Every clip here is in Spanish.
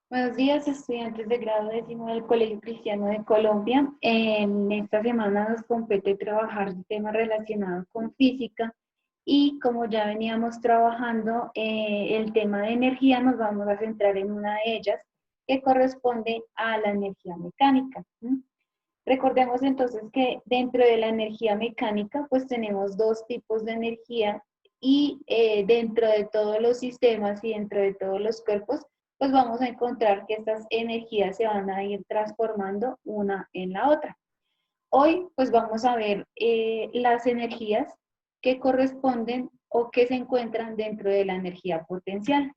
Buenos días, estudiantes de grado décimo del Colegio Cristiano de Colombia. En esta semana nos compete trabajar temas relacionados con física y como ya veníamos trabajando el tema de energía, nos vamos a centrar en una de ellas que corresponde a la energía mecánica. Recordemos entonces que dentro de la energía mecánica pues tenemos dos tipos de energía y dentro de todos los sistemas y dentro de todos los cuerpos pues vamos a encontrar que estas energías se van a ir transformando una en la otra. Hoy pues vamos a ver las energías que corresponden o que se encuentran dentro de la energía potencial.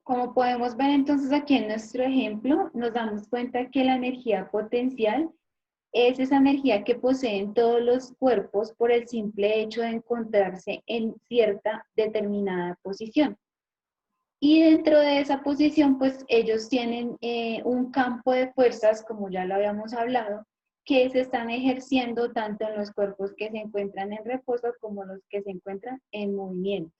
Como podemos ver entonces aquí en nuestro ejemplo, nos damos cuenta que la energía potencial es esa energía que poseen todos los cuerpos por el simple hecho de encontrarse en cierta determinada posición. Y dentro de esa posición, pues ellos tienen un campo de fuerzas, como ya lo habíamos hablado, que se están ejerciendo tanto en los cuerpos que se encuentran en reposo como los que se encuentran en movimiento.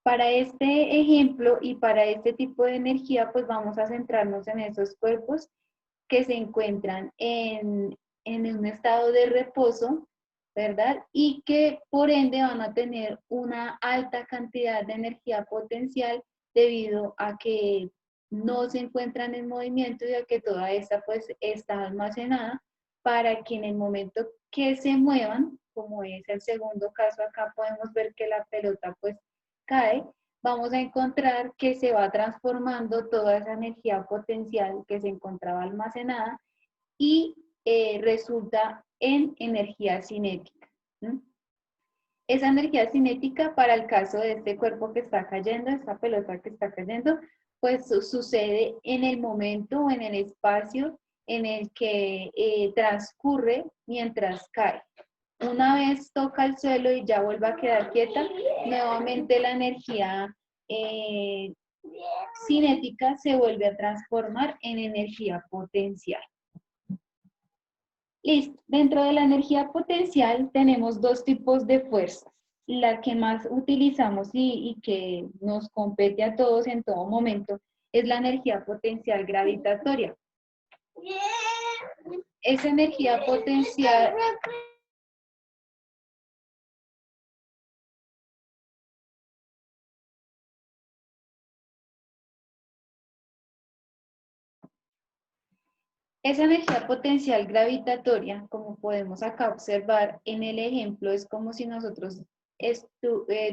Para este ejemplo y para este tipo de energía, pues vamos a centrarnos en esos cuerpos que se encuentran en un estado de reposo, ¿verdad? Y que por ende van a tener una alta cantidad de energía potencial debido a que no se encuentran en movimiento y a que toda esta pues está almacenada para que en el momento que se muevan, como es el segundo caso acá podemos ver que la pelota pues cae, vamos a encontrar que se va transformando toda esa energía potencial que se encontraba almacenada y resulta en energía cinética. Esa energía cinética para el caso de este cuerpo que está cayendo, esta pelota que está cayendo, pues sucede en el momento o en el espacio en el que transcurre mientras cae. Una vez toca el suelo y ya vuelve a quedar quieta, nuevamente la energía eh, cinética se vuelve a transformar en energía potencial. Listo. Dentro de la energía potencial tenemos dos tipos de fuerzas. La que más utilizamos y que nos compete a todos en todo momento es la energía potencial gravitatoria. Esa energía potencial Esa energía potencial gravitatoria, como podemos acá observar en el ejemplo, es como si nosotros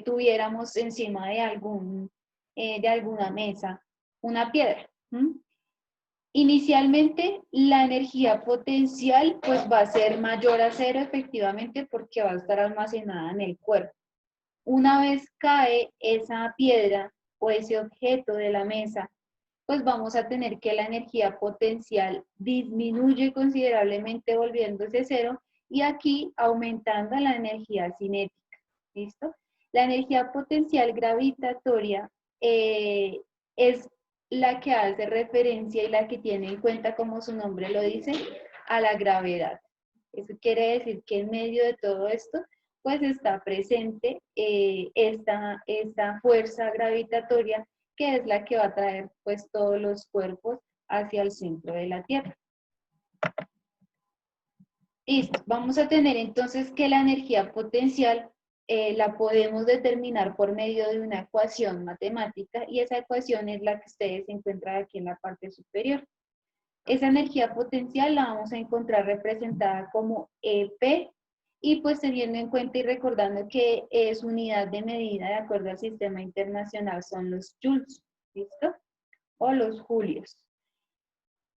tuviéramos encima de alguna mesa una piedra. Inicialmente, la energía potencial pues va a ser mayor a cero efectivamente porque va a estar almacenada en el cuerpo. Una vez cae esa piedra o ese objeto de la mesa, pues vamos a tener que la energía potencial disminuye considerablemente volviéndose cero y aquí aumentando la energía cinética. ¿Listo? La energía potencial gravitatoria es la que hace referencia y la que tiene en cuenta, como su nombre lo dice, a la gravedad. Eso quiere decir que en medio de todo esto, pues está presente esta fuerza gravitatoria que es la que va a traer pues todos los cuerpos hacia el centro de la Tierra. Listo, vamos a tener entonces que la energía potencial la podemos determinar por medio de una ecuación matemática y esa ecuación es la que ustedes encuentran aquí en la parte superior. Esa energía potencial la vamos a encontrar representada como EP y pues teniendo en cuenta y recordando que es unidad de medida de acuerdo al sistema internacional son los joules, ¿listo? O los julios.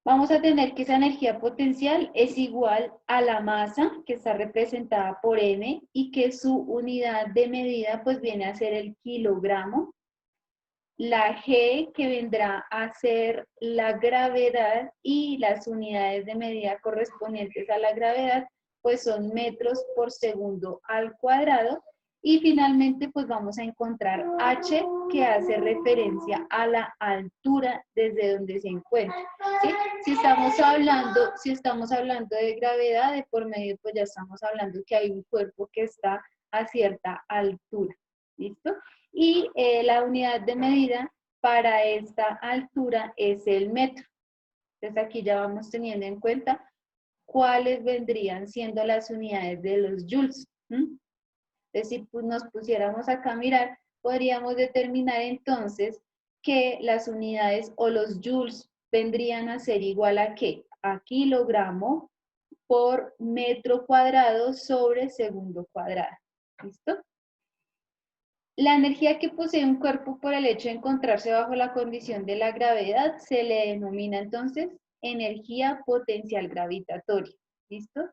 Vamos a tener que esa energía potencial es igual a la masa que está representada por M y que su unidad de medida pues viene a ser el kilogramo. La G que vendrá a ser la gravedad y las unidades de medida correspondientes a la gravedad pues son metros por segundo al cuadrado y finalmente pues vamos a encontrar H que hace referencia a la altura desde donde se encuentra. ¿Sí? Si estamos hablando de gravedad de por medio pues ya estamos hablando que hay un cuerpo que está a cierta altura. ¿Listo? Y la unidad de medida para esta altura es el metro. Entonces aquí ya vamos teniendo en cuenta cuáles vendrían siendo las unidades de los joules. Entonces, si nos pusiéramos acá a mirar, podríamos determinar entonces que las unidades o los joules vendrían a ser igual a ¿qué? A kilogramo por metro cuadrado sobre segundo cuadrado. ¿Listo? La energía que posee un cuerpo por el hecho de encontrarse bajo la condición de la gravedad se le denomina entonces energía potencial gravitatoria. ¿Listo?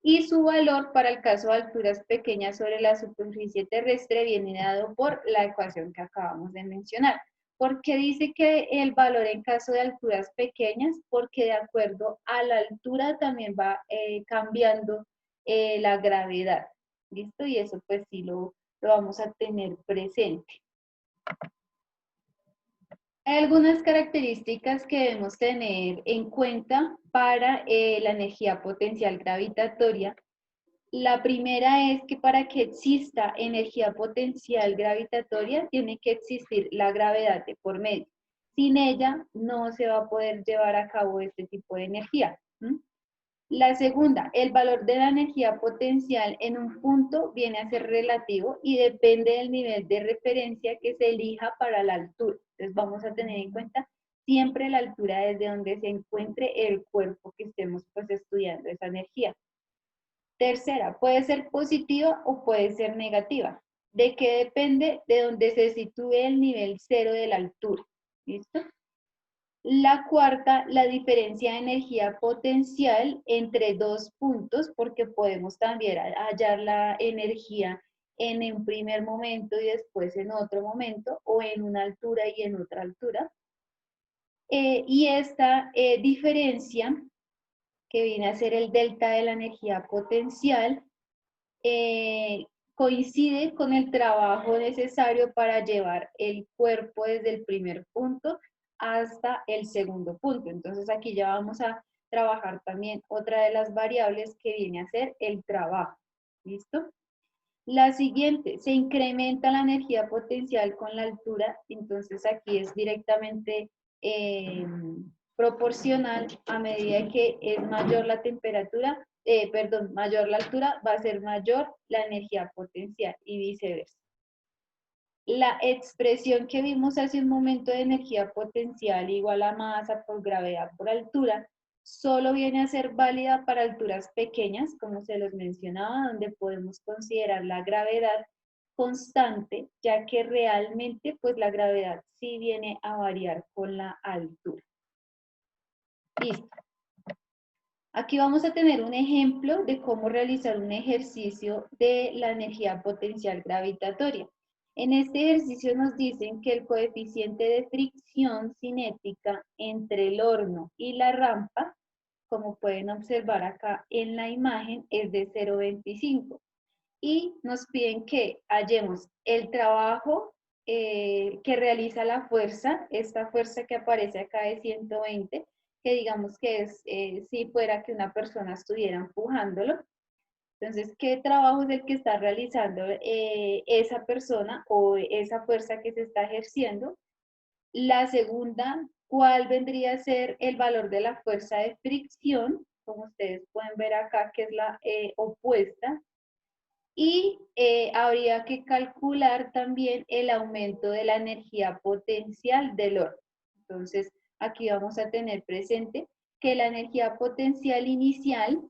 Y su valor para el caso de alturas pequeñas sobre la superficie terrestre viene dado por la ecuación que acabamos de mencionar. ¿Por qué dice que el valor en caso de alturas pequeñas? Porque de acuerdo a la altura también va cambiando la gravedad. ¿Listo? Y eso pues sí lo vamos a tener presente. Hay algunas características que debemos tener en cuenta para la energía potencial gravitatoria. La primera es que para que exista energía potencial gravitatoria tiene que existir la gravedad de por medio. Sin ella no se va a poder llevar a cabo este tipo de energía. La segunda, el valor de la energía potencial en un punto viene a ser relativo y depende del nivel de referencia que se elija para la altura. Entonces vamos a tener en cuenta siempre la altura desde donde se encuentre el cuerpo que estemos pues estudiando esa energía. Tercera, puede ser positiva o puede ser negativa. ¿De qué depende? De donde se sitúe el nivel cero de la altura. ¿Listo? La cuarta, la diferencia de energía potencial entre dos puntos, porque podemos también hallar la energía en un primer momento y después en otro momento, o en una altura y en otra altura. Y esta diferencia, que viene a ser el delta de la energía potencial, coincide con el trabajo necesario para llevar el cuerpo desde el primer punto hasta el segundo punto. Entonces aquí ya vamos a trabajar también otra de las variables que viene a ser el trabajo. ¿Listo? La siguiente, se incrementa la energía potencial con la altura, entonces aquí es directamente proporcional a medida que es mayor la temperatura, mayor la altura, va a ser mayor la energía potencial y viceversa. La expresión que vimos hace un momento de energía potencial igual a masa por gravedad por altura, solo viene a ser válida para alturas pequeñas, como se los mencionaba, donde podemos considerar la gravedad constante, ya que realmente pues la gravedad sí viene a variar con la altura. Listo. Aquí vamos a tener un ejemplo de cómo realizar un ejercicio de la energía potencial gravitatoria. En este ejercicio nos dicen que el coeficiente de fricción cinética entre el horno y la rampa, como pueden observar acá en la imagen, es de 0,25. Y nos piden que hallemos el trabajo que realiza la fuerza, esta fuerza que aparece acá de 120, que digamos que es si fuera que una persona estuviera empujándolo. Entonces, ¿qué trabajo es el que está realizando esa persona o esa fuerza que se está ejerciendo? La segunda, ¿cuál vendría a ser el valor de la fuerza de fricción? Como ustedes pueden ver acá, que es la opuesta. Y habría que calcular también el aumento de la energía potencial del horno. Entonces, aquí vamos a tener presente que la energía potencial inicial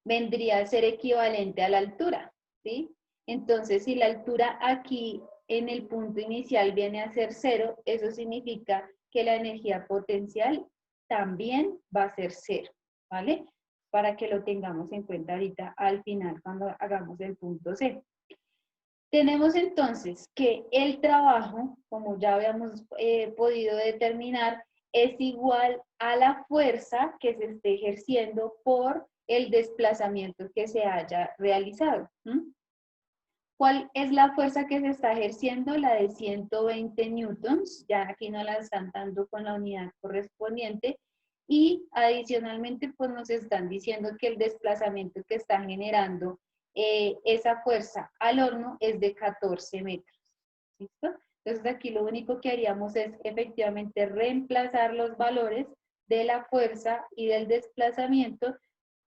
vendría a ser equivalente a la altura, ¿sí? Entonces, si la altura aquí en el punto inicial viene a ser 0, eso significa que la energía potencial también va a ser 0, ¿vale? Para que lo tengamos en cuenta ahorita al final cuando hagamos el punto C. Tenemos entonces que el trabajo, como ya habíamos podido determinar, es igual a la fuerza que se esté ejerciendo por el desplazamiento que se haya realizado. ¿Cuál es la fuerza que se está ejerciendo? La de 120 newtons, ya aquí no la están dando con la unidad correspondiente, y adicionalmente pues nos están diciendo que el desplazamiento que está generando esa fuerza al horno es de 14 metros, ¿Listo? Entonces aquí lo único que haríamos es efectivamente reemplazar los valores de la fuerza y del desplazamiento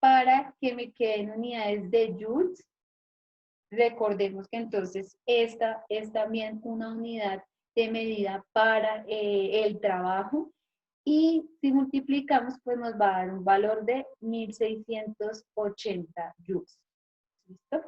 para que me queden unidades de joules. Recordemos que entonces esta es también una unidad de medida para el trabajo. Y si multiplicamos, pues nos va a dar un valor de 1680 joules. ¿Listo?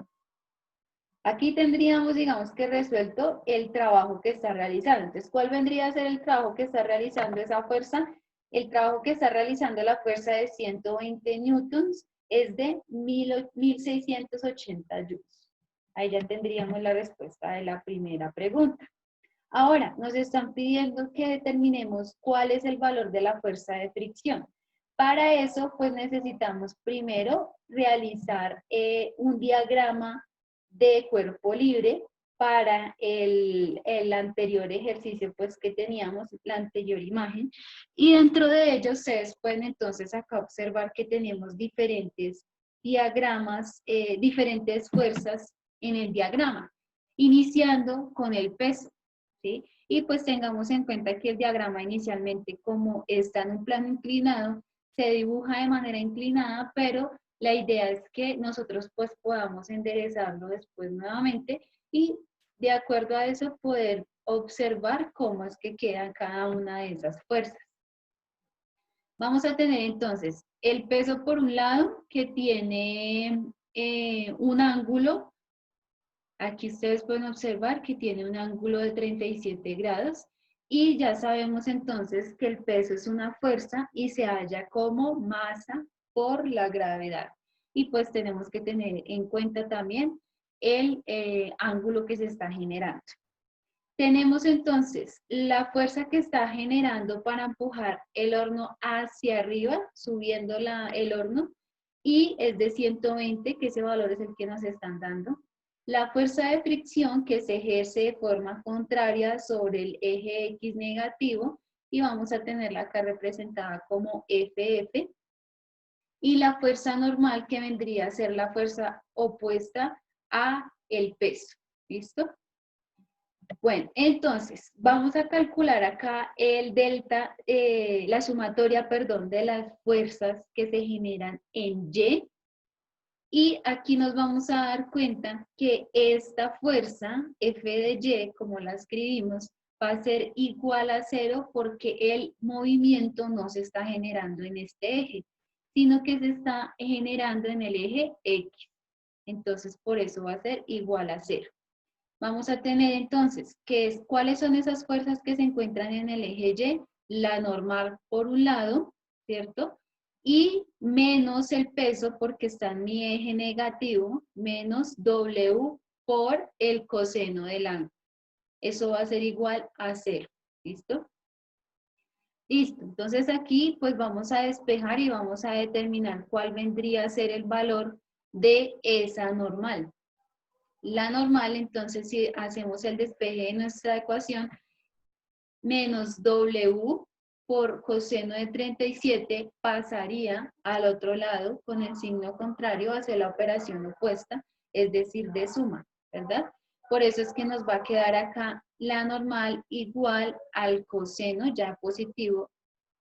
Aquí tendríamos, digamos que resuelto el trabajo que está realizando. Entonces, ¿cuál vendría a ser el trabajo que está realizando esa fuerza? El trabajo que está realizando la fuerza de 120 newtons es de 1680 joules. Ahí ya tendríamos la respuesta de la primera pregunta. Ahora, nos están pidiendo que determinemos cuál es el valor de la fuerza de fricción. Para eso, pues necesitamos primero realizar un diagrama de cuerpo libre para el anterior ejercicio pues que teníamos, la anterior imagen, y dentro de ellos ustedes pueden entonces acá observar que tenemos diferentes diagramas, diferentes fuerzas en el diagrama, iniciando con el peso, ¿sí? Y pues tengamos en cuenta que el diagrama inicialmente, como está en un plano inclinado, se dibuja de manera inclinada, pero la idea es que nosotros pues podamos enderezarlo después nuevamente y de acuerdo a eso poder observar cómo es que queda cada una de esas fuerzas. Vamos a tener entonces el peso por un lado que tiene un ángulo. Aquí ustedes pueden observar que tiene un ángulo de 37 grados y ya sabemos entonces que el peso es una fuerza y se halla como masa por la gravedad. Y pues tenemos que tener en cuenta también el ángulo que se está generando. Tenemos entonces la fuerza que está generando para empujar el horno hacia arriba, subiendo el horno, y es de 120, que ese valor es el que nos están dando. La fuerza de fricción que se ejerce de forma contraria sobre el eje X negativo, y vamos a tenerla acá representada como FF. Y la fuerza normal que vendría a ser la fuerza opuesta a el peso. ¿Listo? Bueno, entonces, vamos a calcular acá el delta, la sumatoria, perdón, de las fuerzas que se generan en Y. Y aquí nos vamos a dar cuenta que esta fuerza, F de Y, como la escribimos, va a ser igual a 0 porque el movimiento no se está generando en este eje, sino que se está generando en el eje X. Entonces, por eso va a ser igual a 0. Vamos a tener entonces, ¿cuáles son esas fuerzas que se encuentran en el eje Y? La normal por un lado, ¿cierto? Y menos el peso porque está en mi eje negativo, menos W por el coseno del ángulo. Eso va a ser igual a 0, ¿listo? Listo, entonces aquí pues vamos a despejar y vamos a determinar cuál vendría a ser el valor de esa normal. La normal, entonces, si hacemos el despeje de nuestra ecuación, menos W por coseno de 37 pasaría al otro lado con el signo contrario hacia la operación opuesta, es decir, de suma, ¿verdad? Por eso es que nos va a quedar acá la normal igual al coseno ya positivo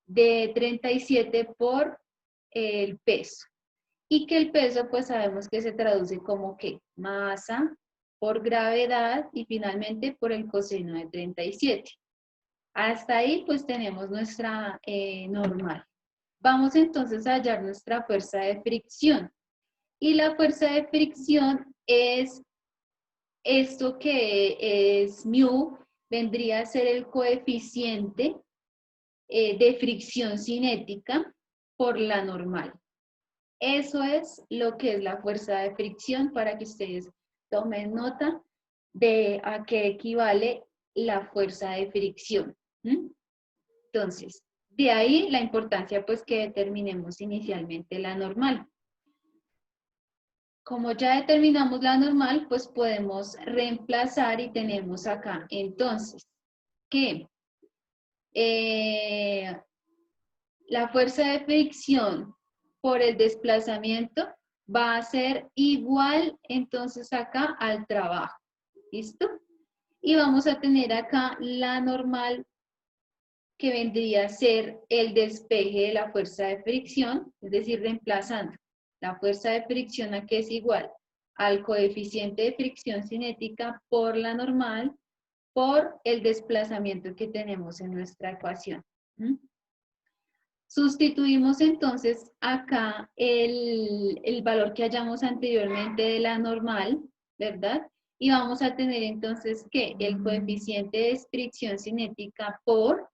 de 37 por el peso. Y que el peso, pues sabemos que se traduce como que masa por gravedad y finalmente por el coseno de 37. Hasta ahí, pues tenemos nuestra normal. Vamos entonces a hallar nuestra fuerza de fricción. Y la fuerza de fricción es esto que es mu, vendría a ser el coeficiente de fricción cinética por la normal. Eso es lo que es la fuerza de fricción para que ustedes tomen nota de a qué equivale la fuerza de fricción. Entonces, de ahí la importancia pues que determinemos inicialmente la normal. Como ya determinamos la normal, pues podemos reemplazar y tenemos acá entonces que la fuerza de fricción por el desplazamiento va a ser igual entonces acá al trabajo. ¿Listo? Y vamos a tener acá la normal, que vendría a ser el despeje de la fuerza de fricción, es decir, reemplazando la fuerza de fricción a que es igual al coeficiente de fricción cinética por la normal por el desplazamiento que tenemos en nuestra ecuación. Sustituimos entonces acá el valor que hallamos anteriormente de la normal, ¿verdad? Y vamos a tener entonces que el coeficiente de fricción cinética por,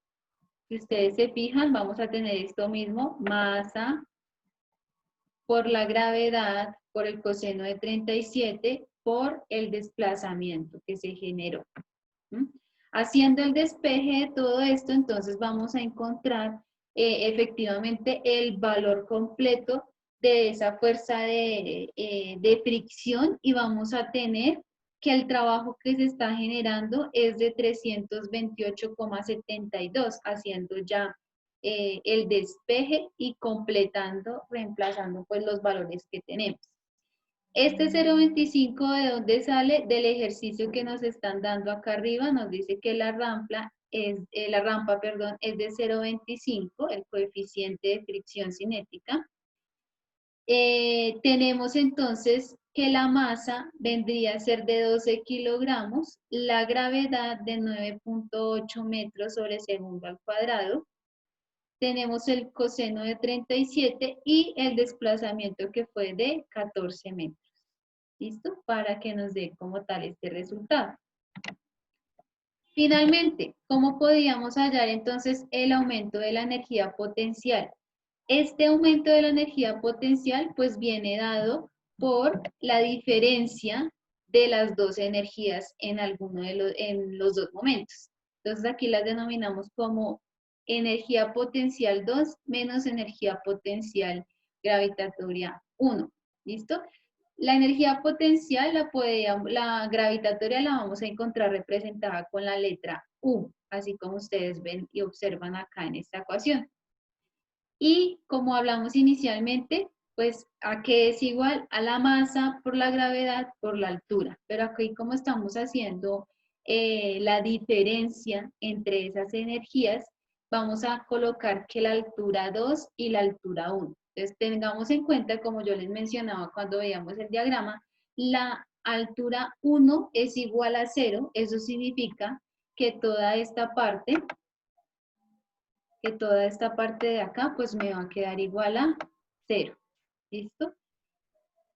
si ustedes se fijan, vamos a tener esto mismo, masa por la gravedad, por el coseno de 37, por el desplazamiento que se generó. Haciendo el despeje de todo esto, entonces vamos a encontrar efectivamente el valor completo de esa fuerza de fricción y vamos a tener que el trabajo que se está generando es de 328,72, haciendo ya el despeje y completando, reemplazando pues los valores que tenemos. Este 0.25, ¿de dónde sale? Del ejercicio que nos están dando acá arriba. Nos dice que la rampa es de 0.25, el coeficiente de fricción cinética. Tenemos entonces que la masa vendría a ser de 12 kilogramos, la gravedad de 9.8 metros sobre segundo al cuadrado. Tenemos el coseno de 37 y el desplazamiento que fue de 14 metros. ¿Listo? Para que nos dé como tal este resultado. Finalmente, ¿cómo podríamos hallar entonces el aumento de la energía potencial? Este aumento de la energía potencial pues viene dado por la diferencia de las dos energías en en los dos momentos. Entonces aquí las denominamos como energía potencial 2 menos energía potencial gravitatoria 1. ¿Listo? La energía potencial, la gravitatoria la vamos a encontrar representada con la letra U, así como ustedes ven y observan acá en esta ecuación. Y como hablamos inicialmente, pues ¿a qué es igual? A la masa por la gravedad por la altura. Pero aquí como estamos haciendo la diferencia entre esas energías, vamos a colocar que la altura 2 y la altura 1. Entonces tengamos en cuenta, como yo les mencionaba cuando veíamos el diagrama, la altura 1 es igual a 0. Eso significa que toda esta parte de acá pues me va a quedar igual a 0. ¿Listo?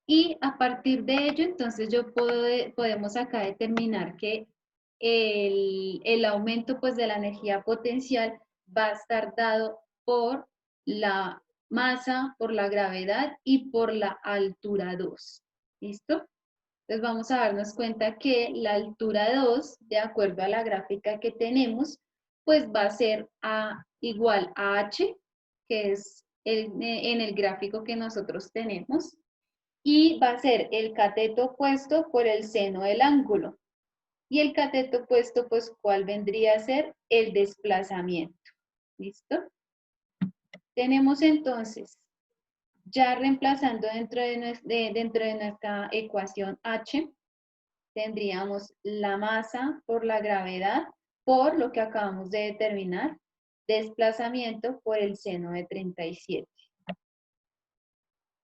Y a partir de ello, entonces podemos acá determinar que el aumento pues de la energía potencial va a estar dado por la masa, por la gravedad y por la altura 2. ¿Listo? Entonces vamos a darnos cuenta que la altura 2, de acuerdo a la gráfica que tenemos, pues va a ser igual a h, que es en el gráfico que nosotros tenemos, y va a ser el cateto opuesto por el seno del ángulo. Y el cateto opuesto, pues, ¿cuál vendría a ser? El desplazamiento. ¿Listo? Tenemos entonces, ya reemplazando dentro de nuestra ecuación h, tendríamos la masa por la gravedad por lo que acabamos de determinar, desplazamiento por el seno de 37.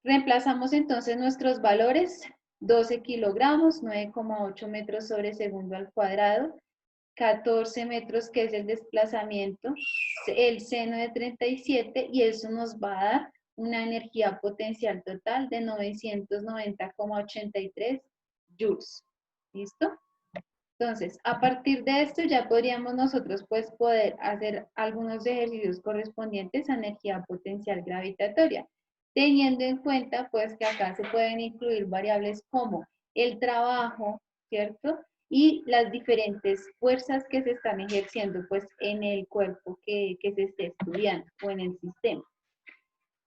Reemplazamos entonces nuestros valores, 12 kilogramos, 9,8 metros sobre segundo al cuadrado, 14 metros que es el desplazamiento, el seno de 37 y eso nos va a dar una energía potencial total de 990,83 joules. ¿Listo? Entonces, a partir de esto ya podríamos nosotros pues poder hacer algunos ejercicios correspondientes a energía potencial gravitatoria, teniendo en cuenta pues que acá se pueden incluir variables como el trabajo, ¿cierto? Y las diferentes fuerzas que se están ejerciendo pues en el cuerpo que se esté estudiando o en el sistema.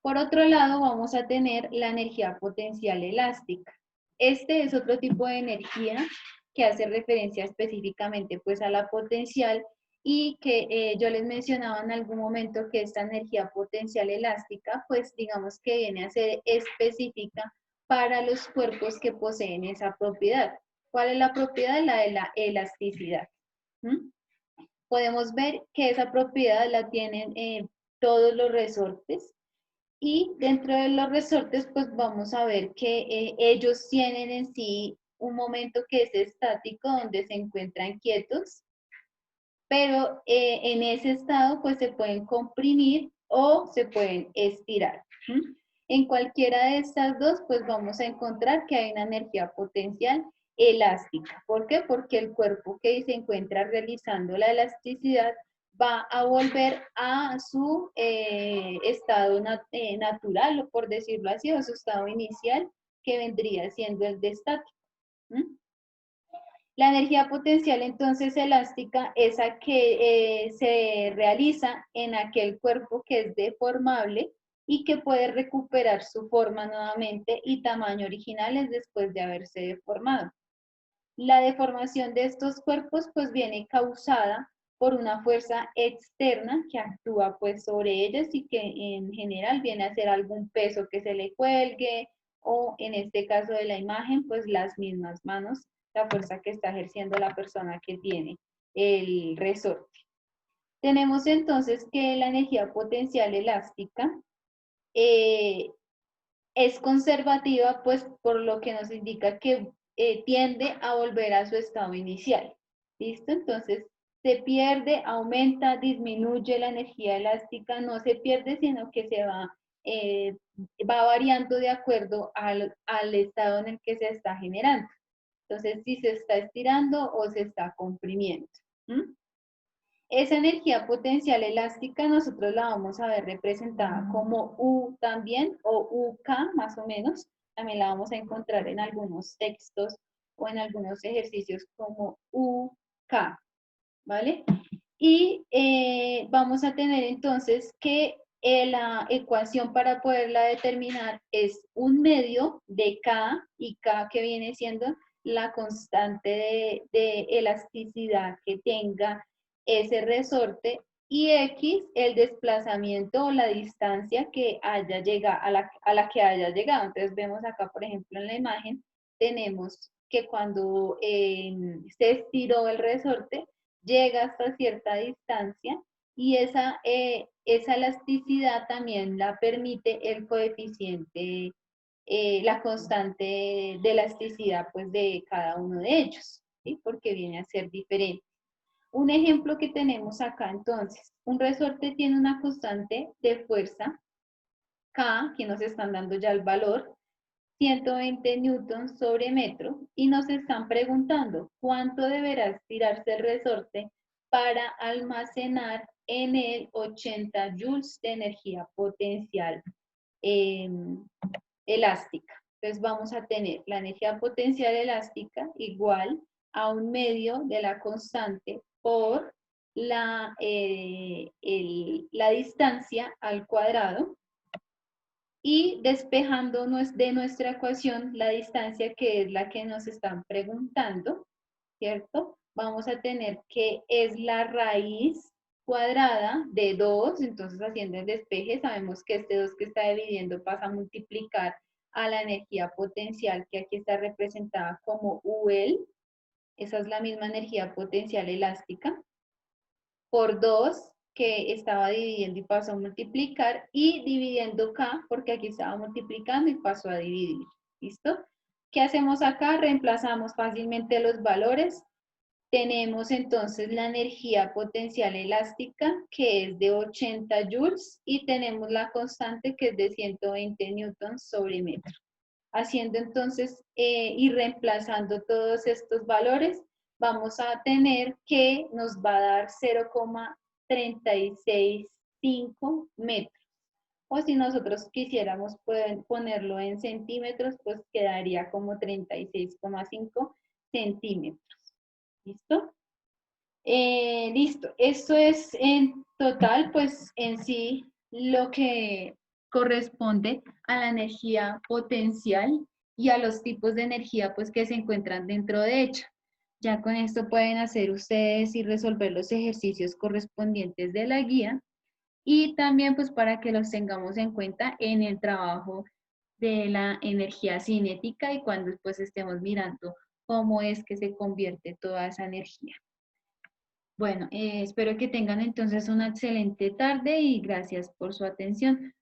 Por otro lado, vamos a tener la energía potencial elástica. Este es otro tipo de energía que hace referencia específicamente pues a la potencial y que yo les mencionaba en algún momento que esta energía potencial elástica pues digamos que viene a ser específica para los cuerpos que poseen esa propiedad. ¿Cuál es la propiedad? La de la elasticidad. ¿Mm? Podemos ver que esa propiedad la tienen todos los resortes y dentro de los resortes pues vamos a ver que ellos tienen en sí un momento que es estático donde se encuentran quietos, pero en ese estado pues se pueden comprimir o se pueden estirar. ¿Mm? En cualquiera de estas dos pues vamos a encontrar que hay una energía potencial elástica. ¿Por qué? Porque el cuerpo que se encuentra realizando la elasticidad va a volver a su estado natural, por decirlo así, o su estado inicial, que vendría siendo el de estático. ¿Mm? La energía potencial entonces elástica, esa que se realiza en aquel cuerpo que es deformable y que puede recuperar su forma nuevamente y tamaño originales después de haberse deformado. La deformación de estos cuerpos pues viene causada por una fuerza externa que actúa pues sobre ellos y que en general viene a ser algún peso que se le cuelgue o en este caso de la imagen pues las mismas manos, la fuerza que está ejerciendo la persona que tiene el resorte. Tenemos entonces que la energía potencial elástica es conservativa, pues por lo que nos indica que tiende a volver a su estado inicial. ¿Listo? Entonces, se pierde, aumenta, disminuye la energía elástica, no se pierde, sino que se va variando de acuerdo al estado en el que se está generando. Entonces, si se está estirando o se está comprimiendo. ¿Mm? Esa energía potencial elástica nosotros la vamos a ver representada como U también, o UK más o menos. También la vamos a encontrar en algunos textos o en algunos ejercicios como UK, ¿vale? Y vamos a tener entonces que la ecuación para poderla determinar es un medio de K, y K que viene siendo la constante de elasticidad que tenga ese resorte, y X el desplazamiento o la distancia que haya llegado, a la que haya llegado. Entonces vemos acá, por ejemplo, en la imagen, tenemos que cuando se estiró el resorte, llega hasta cierta distancia y esa elasticidad también la permite el coeficiente, la constante de elasticidad pues de cada uno de ellos, ¿sí? Porque viene a ser diferente. Un ejemplo que tenemos acá entonces, un resorte tiene una constante de fuerza K, que nos están dando ya el valor, 120 newtons sobre metro, y nos están preguntando cuánto deberá estirarse el resorte para almacenar en él 80 joules de energía potencial elástica. Entonces vamos a tener la energía potencial elástica igual a un medio de la constante por la distancia al cuadrado, y despejando de nuestra ecuación la distancia que es la que nos están preguntando, ¿cierto? Vamos a tener que es la raíz cuadrada de 2, entonces haciendo el despeje sabemos que este 2 que está dividiendo pasa a multiplicar a la energía potencial que aquí está representada como UL, esa es la misma energía potencial elástica, por 2 que estaba dividiendo y pasó a multiplicar, y dividiendo K porque aquí estaba multiplicando y pasó a dividir. ¿Listo? ¿Qué hacemos acá? Reemplazamos fácilmente los valores. Tenemos entonces la energía potencial elástica que es de 80 joules y tenemos la constante que es de 120 newtons sobre metro. Haciendo entonces y reemplazando todos estos valores, vamos a tener que nos va a dar 0,365 metros. O si nosotros quisiéramos ponerlo en centímetros, pues quedaría como 36,5 centímetros. ¿Listo? Listo. Esto es en total, pues en sí, lo que corresponde a la energía potencial y a los tipos de energía pues que se encuentran dentro de ella. Ya con esto pueden hacer ustedes y resolver los ejercicios correspondientes de la guía, y también pues para que los tengamos en cuenta en el trabajo de la energía cinética y cuando pues estemos mirando cómo es que se convierte toda esa energía. Bueno, espero que tengan entonces una excelente tarde y gracias por su atención.